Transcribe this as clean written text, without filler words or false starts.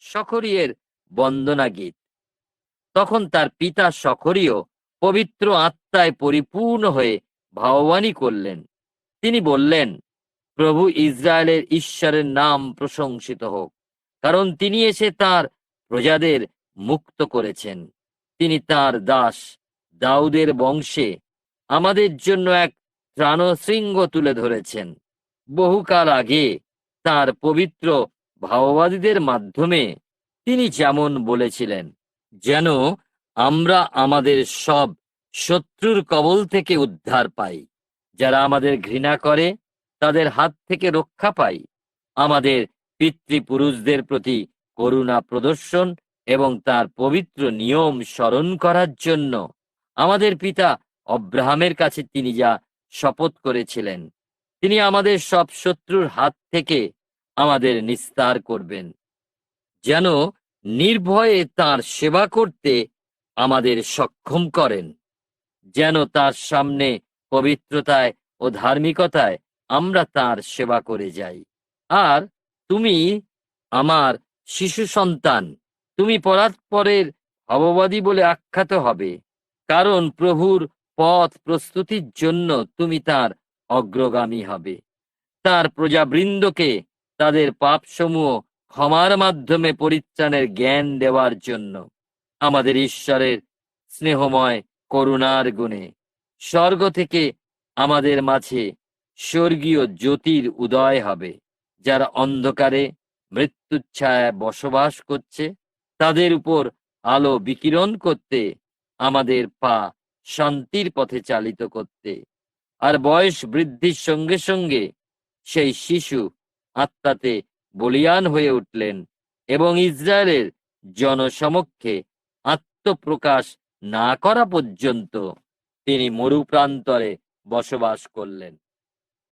সখরিয়ের বন্দনা গীত। তখন তার পিতা সখরিও পবিত্র আত্মায় পরিপূর্ণ হয়ে ভাববাণী করলেন। তিনি বললেন, প্রভু ইসরায়েলের ঈশ্বরের নাম প্রশংসিত হোক, কারণ তিনি এসে তার প্রজাদের মুক্ত করেছেন। তিনি তার দাস দাউদের বংশে আমাদের জন্য এক ত্রাণশৃঙ্গ তুলে ধরেছেন। বহুকাল আগে তার পবিত্র ভাববাদীদের মাধ্যমে তিনি যেমন বলেছিলেন, যেন আমরা আমাদের সব শত্রুর কবল থেকে উদ্ধার পাই। যারা আমাদের ঘৃণা করে তাদের হাত থেকে রক্ষা পাই। আমাদের পিতৃপুরুষদের প্রতি করুণা প্রদর্শন এবং তার পবিত্র নিয়ম স্মরণ করার জন্য আমাদের পিতা অব্রাহামের কাছে তিনি যা শপথ করেছিলেন, তিনি আমাদের সব শত্রুর হাত থেকে আমাদের নিস্তার করবেন, যেন নির্ভয়ে তার সেবা করতে আমাদের সক্ষম করেন, যেন তার সামনে পবিত্রতায় ও ধার্মিকতায় আমরা তার সেবা করে যাই। আর তুমি আমার শিশু সন্তান, তুমি পরাৎপরের ভাববাদী বলে আখ্যাত হবে, কারণ প্রভুর পথ প্রস্তুতির জন্য তুমি তার অগ্রগামী হবে। তার প্রজাবৃন্দকে তাদের পাপসমূহ ক্ষমার মাধ্যমে পরিত্রাণের জ্ঞান দেওয়ার জন্য আমাদের ঈশ্বরের স্নেহময় করুণার গুণে স্বর্গ থেকে আমাদের মাঝে স্বর্গীয় জ্যোতির উদয় হবে। যারা অন্ধকারে মৃত্যুর ছায়ায় বসবাস করছে তাদের উপর আলো বিকিরণ করতে, আমাদের পা শান্তির পথে চালিত করতে। আর বয়স বৃদ্ধির সঙ্গে সঙ্গে সেই শিশু আত্মাতে বলীয়ান হয়ে উঠলেন এবং ইসরায়েলের জনসমক্ষে আত্মপ্রকাশ না করা পর্যন্ত তিনি মরুপ্রান্তরে বসবাস করলেন।